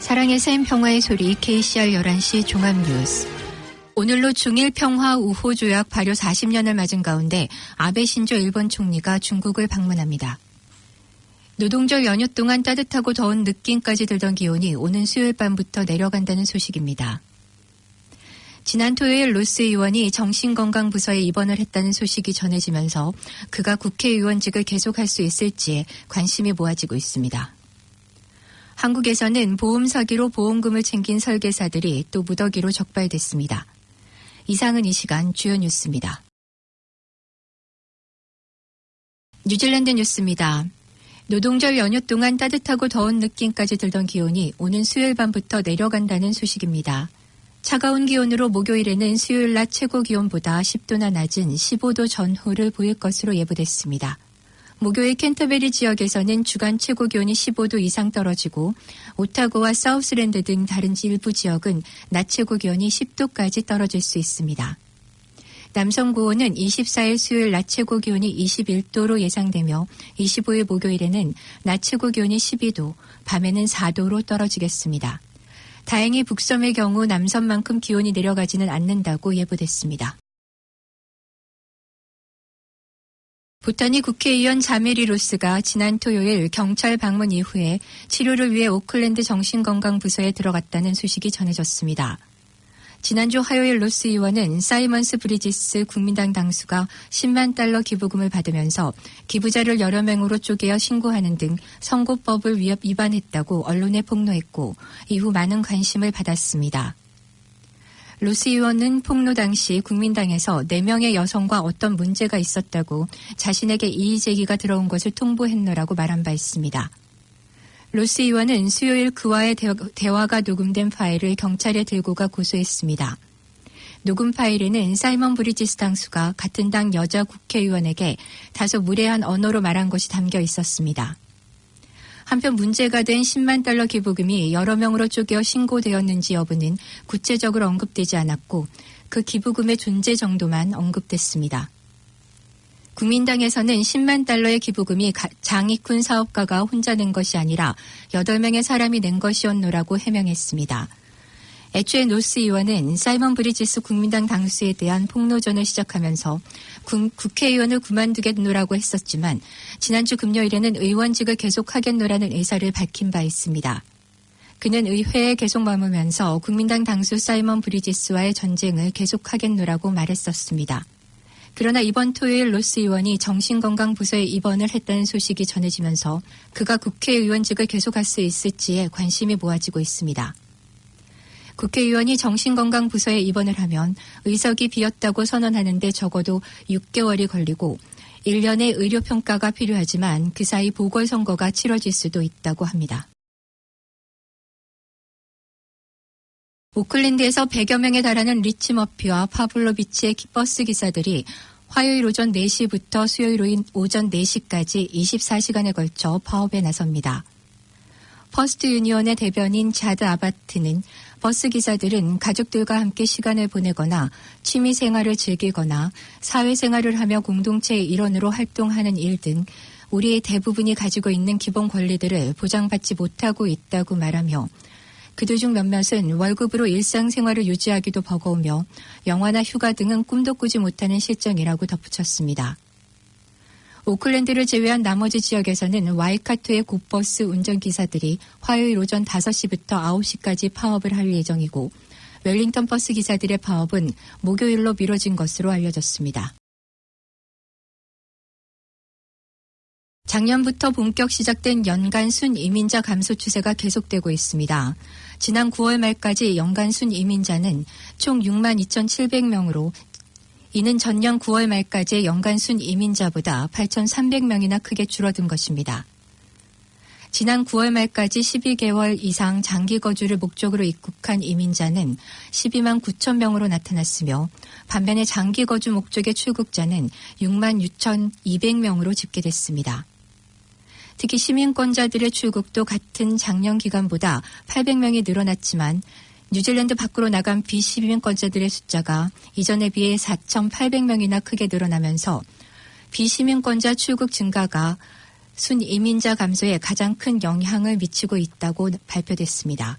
사랑의 샘 평화의 소리 KCR 11시 종합뉴스. 오늘로 중일 평화 우호 조약 발효 40년을 맞은 가운데 아베 신조 일본 총리가 중국을 방문합니다. 노동절 연휴 동안 따뜻하고 더운 느낌까지 들던 기온이 오는 수요일 밤부터 내려간다는 소식입니다. 지난 토요일 로스 의원이 정신건강부서에 입원을 했다는 소식이 전해지면서 그가 국회의원직을 계속할 수 있을지에 관심이 모아지고 있습니다. 한국에서는 보험 사기로 보험금을 챙긴 설계사들이 또 무더기로 적발됐습니다. 이상은 이 시간 주요 뉴스입니다. 뉴질랜드 뉴스입니다. 노동절 연휴 동안 따뜻하고 더운 느낌까지 들던 기온이 오는 수요일 밤부터 내려간다는 소식입니다. 차가운 기온으로 목요일에는 수요일 낮 최고 기온보다 10도나 낮은 15도 전후를 보일 것으로 예보됐습니다. 목요일 캔터베리 지역에서는 주간 최고 기온이 15도 이상 떨어지고 오타고와 사우스랜드 등 다른 일부 지역은 낮 최고 기온이 10도까지 떨어질 수 있습니다. 남성고원은 24일 수요일 낮 최고 기온이 21도로 예상되며 25일 목요일에는 낮 최고 기온이 12도, 밤에는 4도로 떨어지겠습니다. 다행히 북섬의 경우 남섬만큼 기온이 내려가지는 않는다고 예보됐습니다. 부탄이 국회의원 자메리 로스가 지난 토요일 경찰 방문 이후에 치료를 위해 오클랜드 정신건강부서에 들어갔다는 소식이 전해졌습니다. 지난주 화요일 로스 의원은 사이먼스 브리지스 국민당 당수가 10만 달러 기부금을 받으면서 기부자를 여러 명으로 쪼개어 신고하는 등 선고법을 위반했다고 언론에 폭로했고 이후 많은 관심을 받았습니다. 로스 의원은 폭로 당시 국민당에서 4명의 여성과 어떤 문제가 있었다고 자신에게 이의 제기가 들어온 것을 통보했노라고 말한 바 있습니다. 로스 의원은 수요일 그와의 대화가 녹음된 파일을 경찰에 들고가 고소했습니다. 녹음 파일에는 사이먼 브리지스 당수가 같은 당 여자 국회의원에게 다소 무례한 언어로 말한 것이 담겨 있었습니다. 한편 문제가 된 10만 달러 기부금이 여러 명으로 쪼개어 신고되었는지 여부는 구체적으로 언급되지 않았고 그 기부금의 존재 정도만 언급됐습니다. 국민당에서는 10만 달러의 기부금이 장익훈 사업가가 혼자 낸 것이 아니라 8명의 사람이 낸 것이었노라고 해명했습니다. 애초에 로스 의원은 사이먼 브리지스 국민당 당수에 대한 폭로전을 시작하면서 국회의원을 그만두겠노라고 했었지만 지난주 금요일에는 의원직을 계속하겠노라는 의사를 밝힌 바 있습니다. 그는 의회에 계속 머물면서 국민당 당수 사이먼 브리지스와의 전쟁을 계속하겠노라고 말했었습니다. 그러나 이번 토요일 로스 의원이 정신건강부서에 입원을 했다는 소식이 전해지면서 그가 국회의원직을 계속할 수 있을지에 관심이 모아지고 있습니다. 국회의원이 정신건강부서에 입원을 하면 의석이 비었다고 선언하는 데 적어도 6개월이 걸리고 1년의 의료평가가 필요하지만 그 사이 보궐선거가 치러질 수도 있다고 합니다. 오클랜드에서 100여 명에 달하는 리치 머피와 파블로 비치의 버스 기사들이 화요일 오전 4시부터 수요일 오전 4시까지 24시간에 걸쳐 파업에 나섭니다. 퍼스트 유니온의 대변인 자드 아바트는 버스 기사들은 가족들과 함께 시간을 보내거나 취미 생활을 즐기거나 사회생활을 하며 공동체의 일원으로 활동하는 일 등 우리의 대부분이 가지고 있는 기본 권리들을 보장받지 못하고 있다고 말하며 그들 중 몇몇은 월급으로 일상생활을 유지하기도 버거우며 영화나 휴가 등은 꿈도 꾸지 못하는 실정이라고 덧붙였습니다. 오클랜드를 제외한 나머지 지역에서는 와이카토의 곳버스 운전기사들이 화요일 오전 5시부터 9시까지 파업을 할 예정이고 웰링턴 버스 기사들의 파업은 목요일로 미뤄진 것으로 알려졌습니다. 작년부터 본격 시작된 연간 순이민자 감소 추세가 계속되고 있습니다. 지난 9월 말까지 연간 순이민자는 총 62,700명으로 이는 전년 9월 말까지의 연간 순이민자보다 8,300명이나 크게 줄어든 것입니다. 지난 9월 말까지 12개월 이상 장기 거주를 목적으로 입국한 이민자는 12만 9천 명으로 나타났으며 반면에 장기 거주 목적의 출국자는 6만 6,200명으로 집계됐습니다. 특히 시민권자들의 출국도 같은 작년 기간보다 800명이 늘어났지만 뉴질랜드 밖으로 나간 비시민권자들의 숫자가 이전에 비해 4,800명이나 크게 늘어나면서 비시민권자 출국 증가가 순이민자 감소에 가장 큰 영향을 미치고 있다고 발표됐습니다.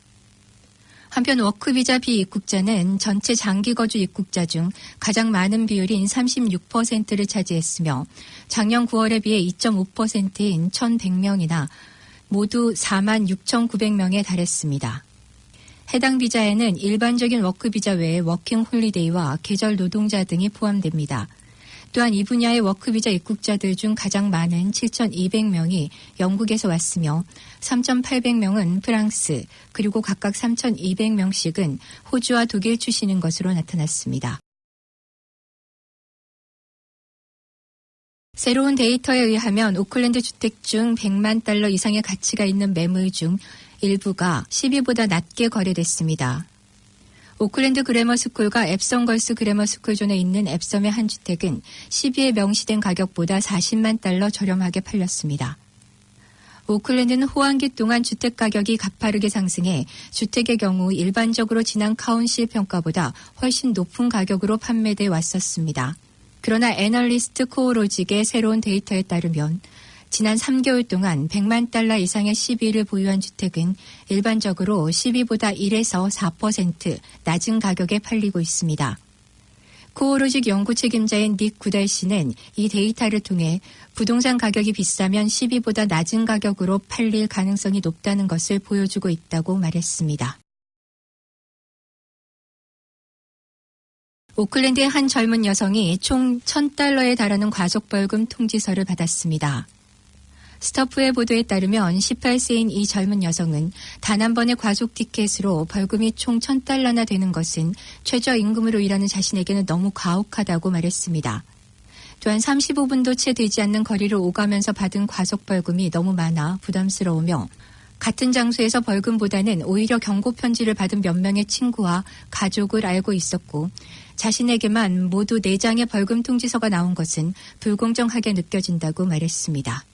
한편 워크비자 비입국자는 전체 장기거주 입국자 중 가장 많은 비율인 36%를 차지했으며 작년 9월에 비해 2.5%인 1,100명이나 모두 46,900명에 달했습니다. 해당 비자에는 일반적인 워크비자 외에 워킹홀리데이와 계절 노동자 등이 포함됩니다. 또한 이 분야의 워크비자 입국자들 중 가장 많은 7,200명이 영국에서 왔으며 3,800명은 프랑스, 그리고 각각 3,200명씩은 호주와 독일 출신인 것으로 나타났습니다. 새로운 데이터에 의하면 오클랜드 주택 중 100만 달러 이상의 가치가 있는 매물 중 일부가 10위보다 낮게 거래됐습니다. 오클랜드 그래머스쿨과 앱섬 걸스 그래머스쿨존에 있는 앱섬의 한 주택은 10위에 명시된 가격보다 40만 달러 저렴하게 팔렸습니다. 오클랜드는 호황기 동안 주택 가격이 가파르게 상승해 주택의 경우 일반적으로 지난 카운실 평가보다 훨씬 높은 가격으로 판매돼 왔었습니다. 그러나 애널리스트 코오로직의 새로운 데이터에 따르면 지난 3개월 동안 100만 달러 이상의 10위를 보유한 주택은 일반적으로 10위보다 1에서 4% 낮은 가격에 팔리고 있습니다. 코오로직 연구 책임자인 닉 구달 씨는 이 데이터를 통해 부동산 가격이 비싸면 10위보다 낮은 가격으로 팔릴 가능성이 높다는 것을 보여주고 있다고 말했습니다. 오클랜드의 한 젊은 여성이 총 1,000달러에 달하는 과속벌금 통지서를 받았습니다. 스터프의 보도에 따르면 18세인 이 젊은 여성은 단 한 번의 과속 티켓으로 벌금이 총 1,000달러나 되는 것은 최저임금으로 일하는 자신에게는 너무 가혹하다고 말했습니다. 또한 35분도 채 되지 않는 거리를 오가면서 받은 과속벌금이 너무 많아 부담스러우며 같은 장소에서 벌금보다는 오히려 경고 편지를 받은 몇 명의 친구와 가족을 알고 있었고 자신에게만 모두 4장의 벌금 통지서가 나온 것은 불공정하게 느껴진다고 말했습니다.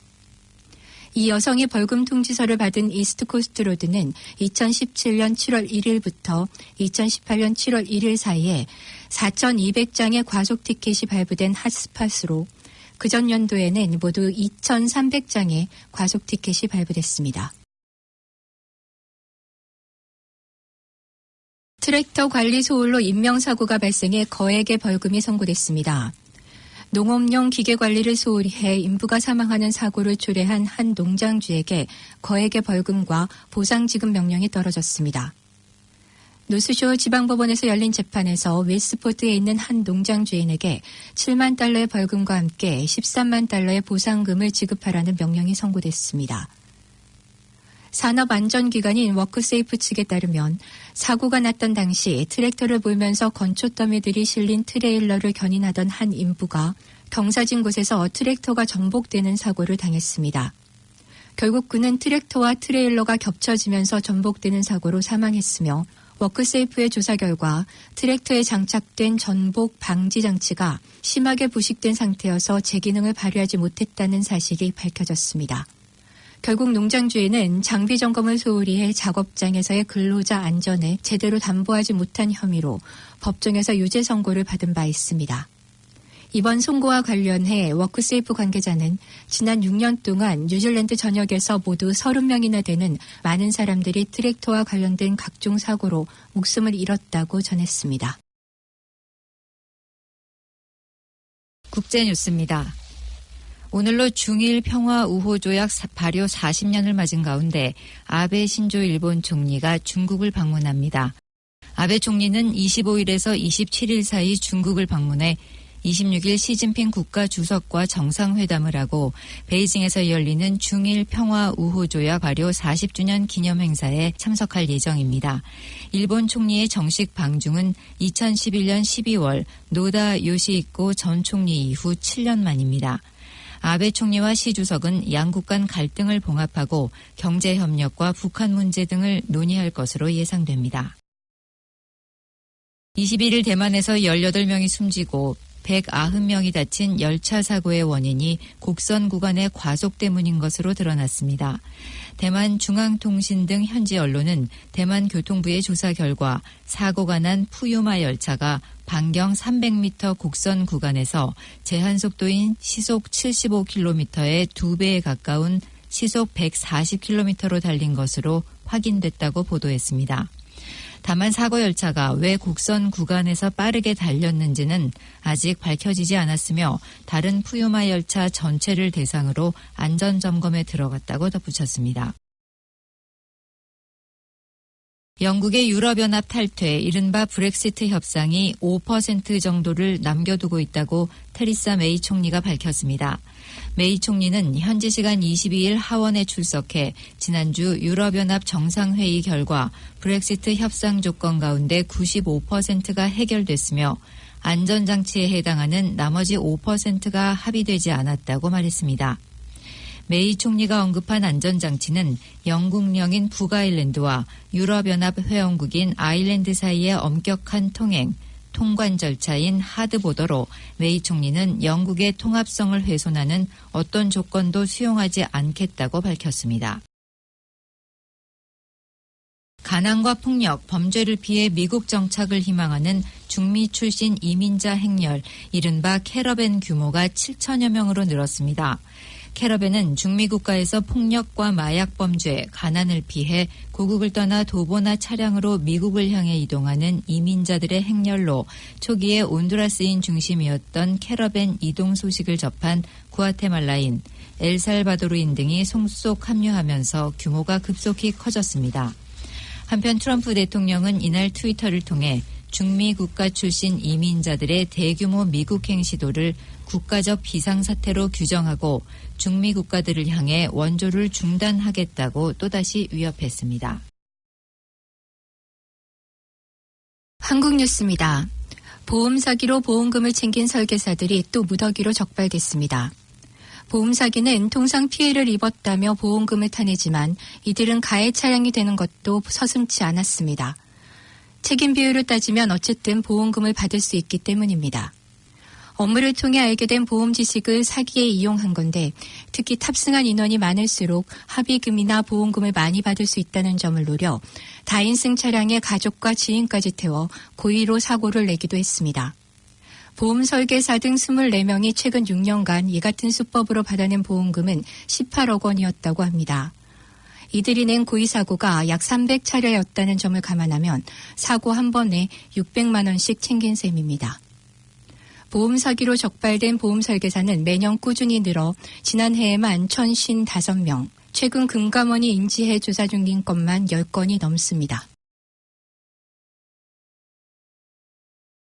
이 여성이 벌금 통지서를 받은 이스트코스트 로드는 2017년 7월 1일부터 2018년 7월 1일 사이에 4,200장의 과속 티켓이 발부된 핫스팟으로 그전 연도에는 모두 2,300장의 과속 티켓이 발부됐습니다. 트랙터 관리 소홀로 인명사고가 발생해 거액의 벌금이 선고됐습니다. 농업용 기계 관리를 소홀히 해 인부가 사망하는 사고를 초래한 한 농장주에게 거액의 벌금과 보상 지급 명령이 떨어졌습니다. 노스쇼 지방법원에서 열린 재판에서 윌스포트에 있는 한 농장 주인에게 7만 달러의 벌금과 함께 13만 달러의 보상금을 지급하라는 명령이 선고됐습니다. 산업안전기관인 워크세이프 측에 따르면 사고가 났던 당시 트랙터를 몰면서 건초 더미들이 실린 트레일러를 견인하던 한 인부가 경사진 곳에서 트랙터가 전복되는 사고를 당했습니다. 결국 그는 트랙터와 트레일러가 겹쳐지면서 전복되는 사고로 사망했으며 워크세이프의 조사 결과 트랙터에 장착된 전복 방지 장치가 심하게 부식된 상태여서 제 기능을 발휘하지 못했다는 사실이 밝혀졌습니다. 결국 농장주에는 장비 점검을 소홀히 해 작업장에서의 근로자 안전을 제대로 담보하지 못한 혐의로 법정에서 유죄 선고를 받은 바 있습니다. 이번 선고와 관련해 워크세이프 관계자는 지난 6년 동안 뉴질랜드 전역에서 모두 30명이나 되는 많은 사람들이 트랙터와 관련된 각종 사고로 목숨을 잃었다고 전했습니다. 국제뉴스입니다. 오늘로 중일 평화 우호 조약 발효 40년을 맞은 가운데 아베 신조 일본 총리가 중국을 방문합니다. 아베 총리는 25일에서 27일 사이 중국을 방문해 26일 시진핑 국가주석과 정상회담을 하고 베이징에서 열리는 중일 평화 우호 조약 발효 40주년 기념 행사에 참석할 예정입니다. 일본 총리의 정식 방중은 2011년 12월 노다 요시히코 전 총리 이후 7년 만입니다. 아베 총리와 시 주석은 양국 간 갈등을 봉합하고 경제협력과 북한 문제 등을 논의할 것으로 예상됩니다. 21일 대만에서 18명이 숨지고 190명이 다친 열차 사고의 원인이 곡선 구간의 과속 때문인 것으로 드러났습니다. 대만 중앙통신 등 현지 언론은 대만 교통부의 조사 결과 사고가 난 푸유마 열차가 반경 300m 곡선 구간에서 제한 속도인 시속 75km의 2배에 가까운 시속 140km로 달린 것으로 확인됐다고 보도했습니다. 다만 사고 열차가 왜 곡선 구간에서 빠르게 달렸는지는 아직 밝혀지지 않았으며 다른 푸유마 열차 전체를 대상으로 안전점검에 들어갔다고 덧붙였습니다. 영국의 유럽연합 탈퇴, 이른바 브렉시트 협상이 5% 정도를 남겨두고 있다고 테리사 메이 총리가 밝혔습니다. 메이 총리는 현지 시간 22일 하원에 출석해 지난주 유럽연합 정상회의 결과 브렉시트 협상 조건 가운데 95%가 해결됐으며 안전장치에 해당하는 나머지 5%가 합의되지 않았다고 말했습니다. 메이 총리가 언급한 안전장치는 영국령인 북아일랜드와 유럽연합 회원국인 아일랜드 사이의 엄격한 통관 절차인 하드보더로 메이 총리는 영국의 통합성을 훼손하는 어떤 조건도 수용하지 않겠다고 밝혔습니다. 가난과 폭력, 범죄를 피해 미국 정착을 희망하는 중미 출신 이민자 행렬, 이른바 캐러밴 규모가 7천여 명으로 늘었습니다. 캐러밴은 중미 국가에서 폭력과 마약 범죄, 가난을 피해 고국을 떠나 도보나 차량으로 미국을 향해 이동하는 이민자들의 행렬로 초기에 온두라스인 중심이었던 캐러밴 이동 소식을 접한 구아테말라인, 엘살바도르인 등이 속속 합류하면서 규모가 급속히 커졌습니다. 한편 트럼프 대통령은 이날 트위터를 통해 중미 국가 출신 이민자들의 대규모 미국행 시도를 국가적 비상사태로 규정하고 중미 국가들을 향해 원조를 중단하겠다고 또다시 위협했습니다. 한국 뉴스입니다. 보험 사기로 보험금을 챙긴 설계사들이 또 무더기로 적발됐습니다. 보험 사기는 통상 피해를 입었다며 보험금을 타내지만 이들은 가해 차량이 되는 것도 서슴지 않았습니다. 책임 비율을 따지면 어쨌든 보험금을 받을 수 있기 때문입니다. 업무를 통해 알게 된 보험 지식을 사기에 이용한 건데 특히 탑승한 인원이 많을수록 합의금이나 보험금을 많이 받을 수 있다는 점을 노려 다인승 차량에 가족과 지인까지 태워 고의로 사고를 내기도 했습니다. 보험 설계사 등 24명이 최근 6년간 이 같은 수법으로 받아낸 보험금은 18억 원이었다고 합니다. 이들이 낸 고의 사고가 약 300차례였다는 점을 감안하면 사고 한 번에 600만 원씩 챙긴 셈입니다. 보험 사기로 적발된 보험 설계사는 매년 꾸준히 늘어 지난해에만 1,055명, 최근 금감원이 인지해 조사 중인 것만 10건이 넘습니다.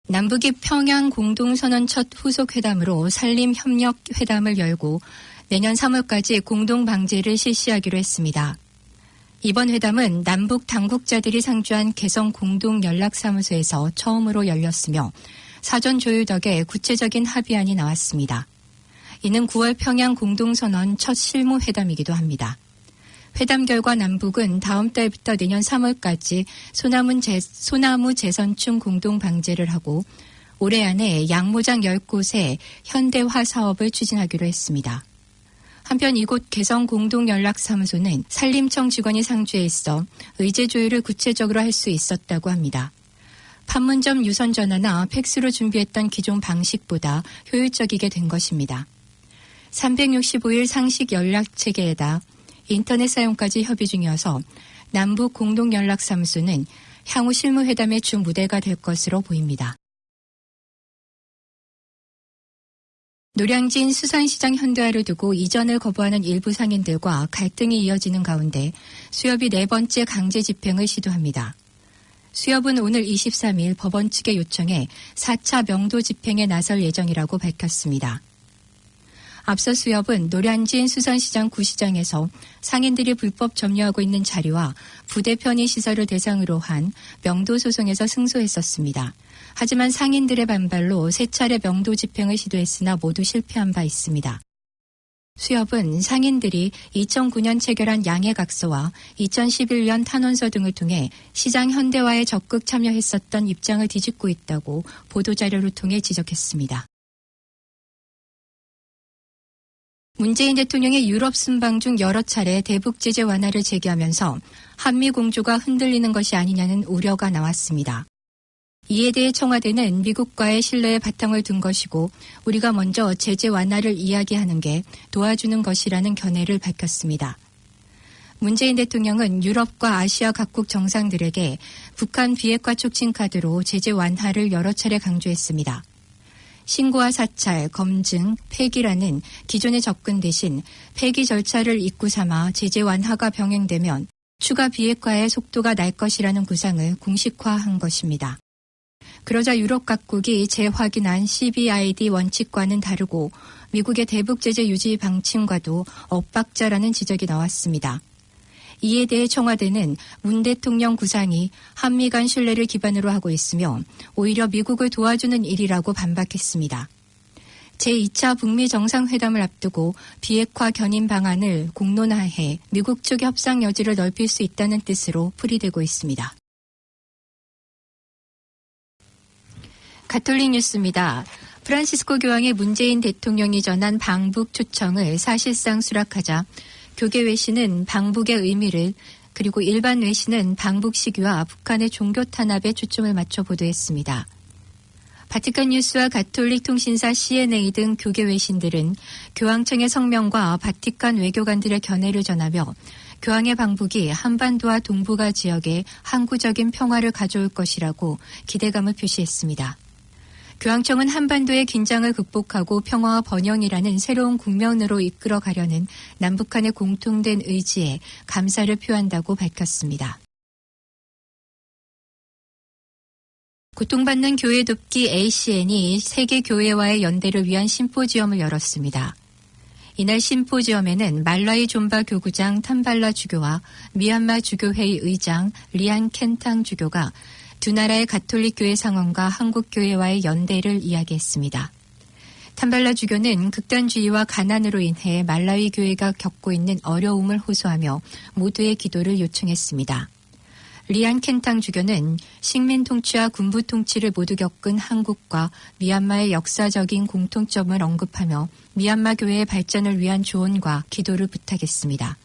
남북이 평양 공동선언 첫 후속 회담으로 산림협력회담을 열고 내년 3월까지 공동방제를 실시하기로 했습니다. 이번 회담은 남북 당국자들이 상주한 개성 공동연락사무소에서 처음으로 열렸으며 사전 조율 덕에 구체적인 합의안이 나왔습니다. 이는 9월 평양 공동선언 첫 실무회담이기도 합니다. 회담 결과 남북은 다음 달부터 내년 3월까지 소나무 재선충 공동방제를 하고 올해 안에 양모장 10곳에 현대화 사업을 추진하기로 했습니다. 한편 이곳 개성 공동연락사무소는 산림청 직원이 상주해 있어 의제 조율을 구체적으로 할 수 있었다고 합니다. 판문점 유선 전화나 팩스로 준비했던 기존 방식보다 효율적이게 된 것입니다. 365일 상식 연락체계에다 인터넷 사용까지 협의 중이어서 남북 공동연락사무소는 향후 실무회담의 주 무대가 될 것으로 보입니다. 노량진 수산시장 현대화를 두고 이전을 거부하는 일부 상인들과 갈등이 이어지는 가운데 수협이 4번째 강제 집행을 시도합니다. 수협은 오늘 23일 법원 측의 요청에 4차 명도 집행에 나설 예정이라고 밝혔습니다. 앞서 수협은 노량진 수산시장 구시장에서 상인들이 불법 점유하고 있는 자리와 부대 편의 시설을 대상으로 한 명도 소송에서 승소했었습니다. 하지만 상인들의 반발로 3차례 명도 집행을 시도했으나 모두 실패한 바 있습니다. 수협은 상인들이 2009년 체결한 양해각서와 2011년 탄원서 등을 통해 시장 현대화에 적극 참여했었던 입장을 뒤집고 있다고 보도자료를 통해 지적했습니다. 문재인 대통령의 유럽 순방 중 여러 차례 대북 제재 완화를 제기하면서 한미 공조가 흔들리는 것이 아니냐는 우려가 나왔습니다. 이에 대해 청와대는 미국과의 신뢰에 바탕을 둔 것이고 우리가 먼저 제재 완화를 이야기하는 게 도와주는 것이라는 견해를 밝혔습니다. 문재인 대통령은 유럽과 아시아 각국 정상들에게 북한 비핵화 촉진 카드로 제재 완화를 여러 차례 강조했습니다. 신고와 사찰, 검증, 폐기라는 기존의 접근 대신 폐기 절차를 입구 삼아 제재 완화가 병행되면 추가 비핵화의 속도가 날 것이라는 구상을 공식화한 것입니다. 그러자 유럽 각국이 재확인한 CBID 원칙과는 다르고 미국의 대북 제재 유지 방침과도 엇박자라는 지적이 나왔습니다. 이에 대해 청와대는 문 대통령 구상이 한미 간 신뢰를 기반으로 하고 있으며 오히려 미국을 도와주는 일이라고 반박했습니다. 제2차 북미 정상회담을 앞두고 비핵화 견인 방안을 공론화해 미국 측의 협상 여지를 넓힐 수 있다는 뜻으로 풀이되고 있습니다. 가톨릭 뉴스입니다. 프란시스코 교황이 문재인 대통령이 전한 방북 초청을 사실상 수락하자 교계 외신은 방북의 의미를 그리고 일반 외신은 방북 시기와 북한의 종교 탄압에 초점을 맞춰 보도했습니다. 바티칸 뉴스와 가톨릭 통신사 CNA 등 교계 외신들은 교황청의 성명과 바티칸 외교관들의 견해를 전하며 교황의 방북이 한반도와 동북아 지역에 항구적인 평화를 가져올 것이라고 기대감을 표시했습니다. 교황청은 한반도의 긴장을 극복하고 평화와 번영이라는 새로운 국면으로 이끌어가려는 남북한의 공통된 의지에 감사를 표한다고 밝혔습니다. 고통받는 교회 돕기 ACN이 세계 교회와의 연대를 위한 심포지엄을 열었습니다. 이날 심포지엄에는 말라위 존바 교구장 탐발라 주교와 미얀마 주교회의 의장 리안 켄탕 주교가 두 나라의 가톨릭 교회 상황과 한국 교회와의 연대를 이야기했습니다. 탐발라 주교는 극단주의와 가난으로 인해 말라위 교회가 겪고 있는 어려움을 호소하며 모두의 기도를 요청했습니다. 리안 켄탕 주교는 식민 통치와 군부 통치를 모두 겪은 한국과 미얀마의 역사적인 공통점을 언급하며 미얀마 교회의 발전을 위한 조언과 기도를 부탁했습니다.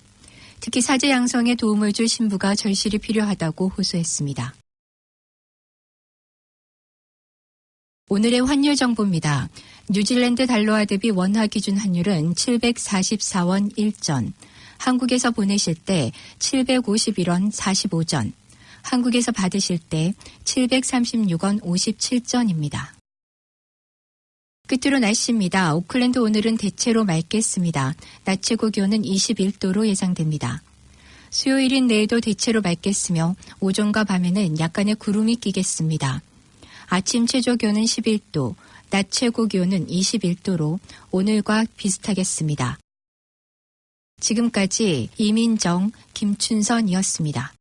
특히 사제 양성에 도움을 줄 신부가 절실히 필요하다고 호소했습니다. 오늘의 환율 정보입니다. 뉴질랜드 달러화 대비 원화 기준 환율은 744원 1전, 한국에서 보내실 때 751원 45전, 한국에서 받으실 때 736원 57전입니다. 끝으로 날씨입니다. 오클랜드 오늘은 대체로 맑겠습니다. 낮 최고 기온은 21도로 예상됩니다. 수요일인 내일도 대체로 맑겠으며 오전과 밤에는 약간의 구름이 끼겠습니다. 아침 최저 기온은 11도, 낮 최고 기온은 21도로 오늘과 비슷하겠습니다. 지금까지 이민정, 김춘선이었습니다.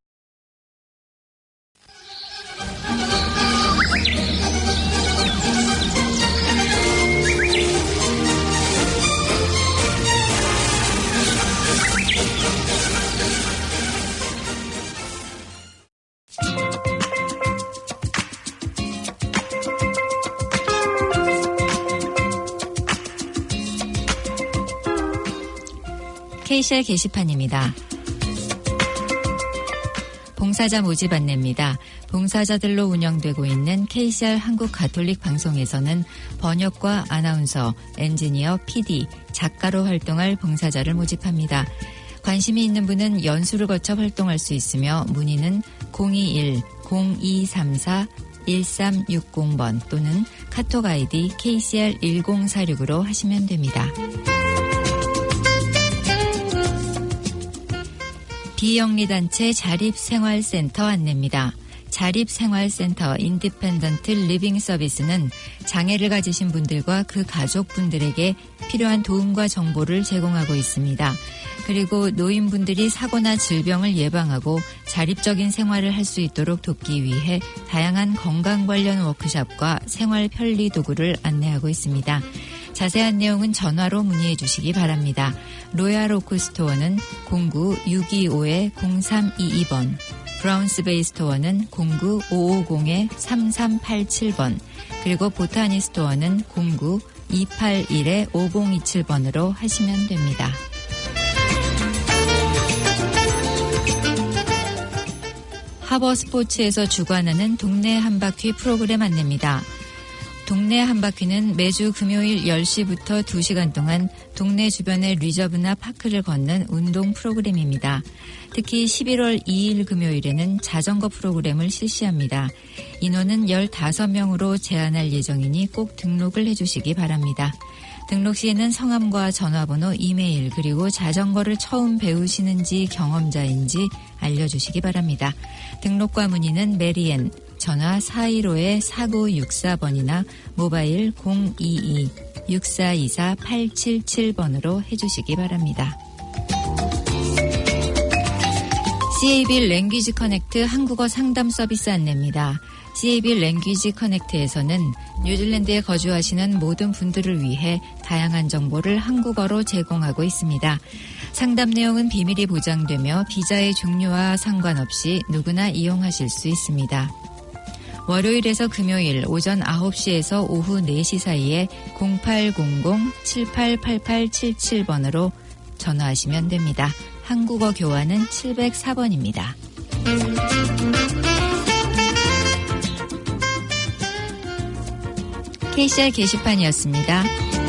KCR 게시판입니다. 봉사자 모집 안내입니다. 봉사자들로 운영되고 있는 KCR 한국 가톨릭 방송에서는 번역과 아나운서, 엔지니어, PD, 작가로 활동할 봉사자를 모집합니다. 관심이 있는 분은 연수를 거쳐 활동할 수 있으며 문의는 021-0234-1360번 또는 카톡 아이디 KCR 1046으로 하시면 됩니다. 비영리단체 자립생활센터 안내입니다. 자립생활센터 인디펜던트 리빙 서비스는 장애를 가지신 분들과 그 가족분들에게 필요한 도움과 정보를 제공하고 있습니다. 그리고 노인분들이 사고나 질병을 예방하고 자립적인 생활을 할 수 있도록 돕기 위해 다양한 건강 관련 워크숍과 생활 편리 도구를 안내하고 있습니다. 자세한 내용은 전화로 문의해 주시기 바랍니다. 로얄 오크 스토어는 09-625-0322번, 브라운스베이 스토어는 09-550-3387번, 그리고 보타니 스토어는 09-281-5027번으로 하시면 됩니다. 하버 스포츠에서 주관하는 동네 한바퀴 프로그램 안내입니다. 동네 한바퀴는 매주 금요일 10시부터 2시간 동안 동네 주변의 리저브나 파크를 걷는 운동 프로그램입니다. 특히 11월 2일 금요일에는 자전거 프로그램을 실시합니다. 인원은 15명으로 제한할 예정이니 꼭 등록을 해주시기 바랍니다. 등록 시에는 성함과 전화번호, 이메일 그리고 자전거를 처음 배우시는지 경험자인지 알려주시기 바랍니다. 등록과 문의는 메리앤 전화 415-4964번이나 모바일 022-6424-877번으로 해주시기 바랍니다. CAB 랭귀지 커넥트 한국어 상담 서비스 안내입니다. CAB 랭귀지 커넥트에서는 뉴질랜드에 거주하시는 모든 분들을 위해 다양한 정보를 한국어로 제공하고 있습니다. 상담 내용은 비밀이 보장되며 비자의 종류와 상관없이 누구나 이용하실 수 있습니다. 월요일에서 금요일 오전 9시에서 오후 4시 사이에 0800-788877번으로 전화하시면 됩니다. 한국어 교환은 704번입니다. KCR 게시판이었습니다.